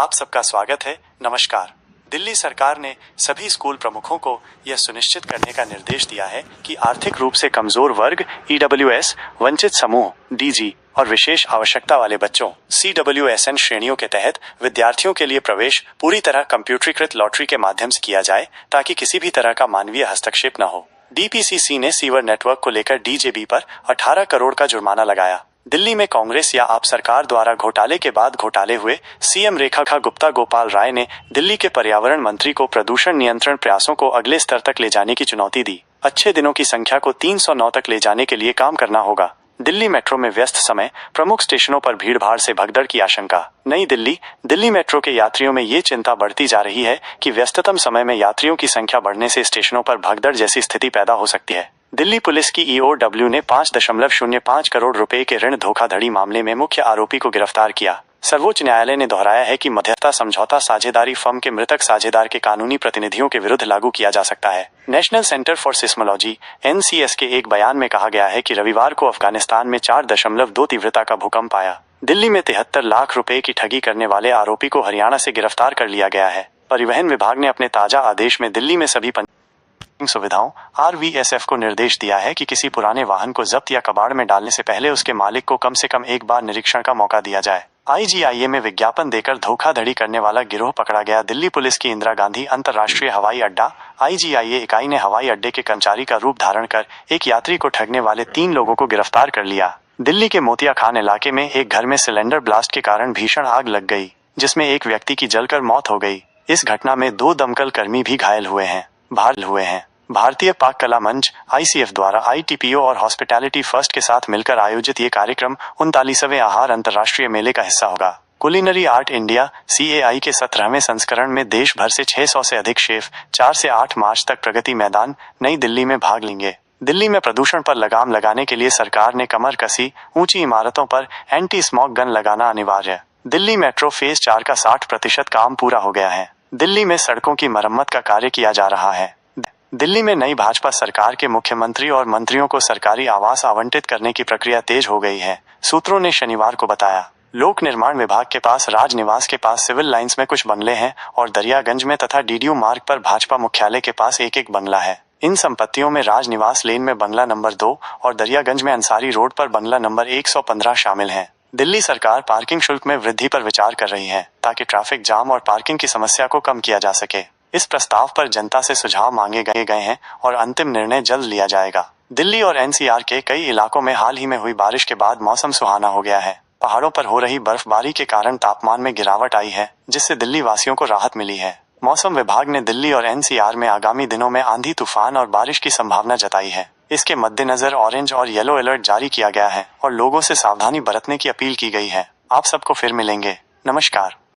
आप सबका स्वागत है। नमस्कार। दिल्ली सरकार ने सभी स्कूल प्रमुखों को यह सुनिश्चित करने का निर्देश दिया है कि आर्थिक रूप से कमजोर वर्ग ईडब्ल्यूएस, वंचित समूह डीजी और विशेष आवश्यकता वाले बच्चों सीडब्ल्यूएसएन श्रेणियों के तहत विद्यार्थियों के लिए प्रवेश पूरी तरह कंप्यूटरीकृत लॉटरी के माध्यम से किया जाए ताकि किसी भी तरह का मानवीय हस्तक्षेप न हो। डीपीसीसी ने सीवर नेटवर्क को लेकर डीजेबी पर 18 करोड़ का जुर्माना लगाया। दिल्ली में कांग्रेस या आप सरकार द्वारा घोटाले के बाद घोटाले हुए सीएम रेखा गुप्ता गोपाल राय ने दिल्ली के पर्यावरण मंत्री को प्रदूषण नियंत्रण प्रयासों को अगले स्तर तक ले जाने की चुनौती दी। अच्छे दिनों की संख्या को 309 तक ले जाने के लिए काम करना होगा। दिल्ली मेट्रो में व्यस्त समय, प्रमुख स्टेशनों पर भीड़भाड़ से भगदड़ की आशंका। नई दिल्ली मेट्रो के यात्रियों में ये चिंता बढ़ती जा रही है कि व्यस्ततम समय में यात्रियों की संख्या बढ़ने से स्टेशनों पर भगदड़ जैसी स्थिति पैदा हो सकती है। दिल्ली पुलिस की ईओडब्ल्यू ने 5.05 करोड़ रुपए के ऋण धोखाधड़ी मामले में मुख्य आरोपी को गिरफ्तार किया। सर्वोच्च न्यायालय ने दोहराया है कि मध्यस्थता समझौता साझेदारी फर्म के मृतक साझेदार के कानूनी प्रतिनिधियों के विरुद्ध लागू किया जा सकता है। National centre for seismology (NCS) के एक बयान में कहा गया है कि रविवार को अफगानिस्तान में 4.2 तीव्रता का भूकंप आया। दिल्ली में 73 लाख रुपए की ठगी करने वाले आरोपी को हरियाणा से गिरफ्तार कर लिया गया है। परिवहन विभाग ने अपने ताजा आदेश में दिल्ली में सभी सुविधाओं RVSF को निर्देश दिया है कि किसी पुराने वाहन को जब्त या कबाड़ में डालने से पहले उसके मालिक को कम से कम एक बार निरीक्षण का मौका दिया जाए। IGIA में विज्ञापन देकर धोखाधड़ी करने वाला गिरोह पकड़ा गया। दिल्ली पुलिस की इंदिरा गांधी अंतर्राष्ट्रीय हवाई अड्डा IGIA इकाई ने हवाई अड्डे के कर्मचारी का रूप धारण कर एक यात्री को ठगने वाले 3 लोगों को गिरफ्तार कर लिया। दिल्ली के मोतिया खान इलाके में एक घर में सिलेंडर ब्लास्ट के कारण भीषण आग लग गई, जिसमें एक व्यक्ति की जलकर मौत हो गई। इस घटना में 2 दमकल कर्मी भी घायल हुए हैं। भारतीय पाक कला मंच ICF द्वारा ITPO और हॉस्पिटैलिटी फर्स्ट के साथ मिलकर आयोजित ये कार्यक्रम 39वें आहार अंतर्राष्ट्रीय मेले का हिस्सा होगा। कुलिनरी आर्ट इंडिया CAI के 17वें संस्करण में देश भर से 600 से अधिक शेफ 4 से 8 मार्च तक प्रगति मैदान नई दिल्ली में भाग लेंगे। दिल्ली में प्रदूषण पर लगाम लगाने के लिए सरकार ने कमर कसी। ऊंची इमारतों पर एंटी स्मॉग गन लगाना अनिवार्य। दिल्ली मेट्रो फेज 4 का 60% काम पूरा हो गया है। दिल्ली में सड़कों की मरम्मत का कार्य किया जा रहा है। दिल्ली में नई भाजपा सरकार के मुख्यमंत्री और मंत्रियों को सरकारी आवास आवंटित करने की प्रक्रिया तेज हो गई है, सूत्रों ने शनिवार को बताया। लोक निर्माण विभाग के पास राज निवास के पास सिविल लाइंस में कुछ बंगले हैं और दरियागंज में तथा DDU मार्ग पर भाजपा मुख्यालय के पास एक बंगला है। इन संपत्तियों में राज निवास लेन में बंगला नंबर 2 और दरियागंज में अंसारी रोड पर बंगला नंबर 115 शामिल है। दिल्ली सरकार पार्किंग शुल्क में वृद्धि पर विचार कर रही है ताकि ट्रैफिक जाम और पार्किंग की समस्या को कम किया जा सके। इस प्रस्ताव पर जनता से सुझाव मांगे गए हैं और अंतिम निर्णय जल्द लिया जाएगा। दिल्ली और NCR के कई इलाकों में हाल ही में हुई बारिश के बाद मौसम सुहाना हो गया है। पहाड़ों पर हो रही बर्फबारी के कारण तापमान में गिरावट आई है, जिससे दिल्ली वासियों को राहत मिली है। मौसम विभाग ने दिल्ली और NCR में आगामी दिनों में आंधी तूफान और बारिश की संभावना जताई है। इसके मद्देनजर ऑरेंज और येलो अलर्ट जारी किया गया है और लोगों से सावधानी बरतने की अपील की गई है। आप सबको फिर मिलेंगे। नमस्कार।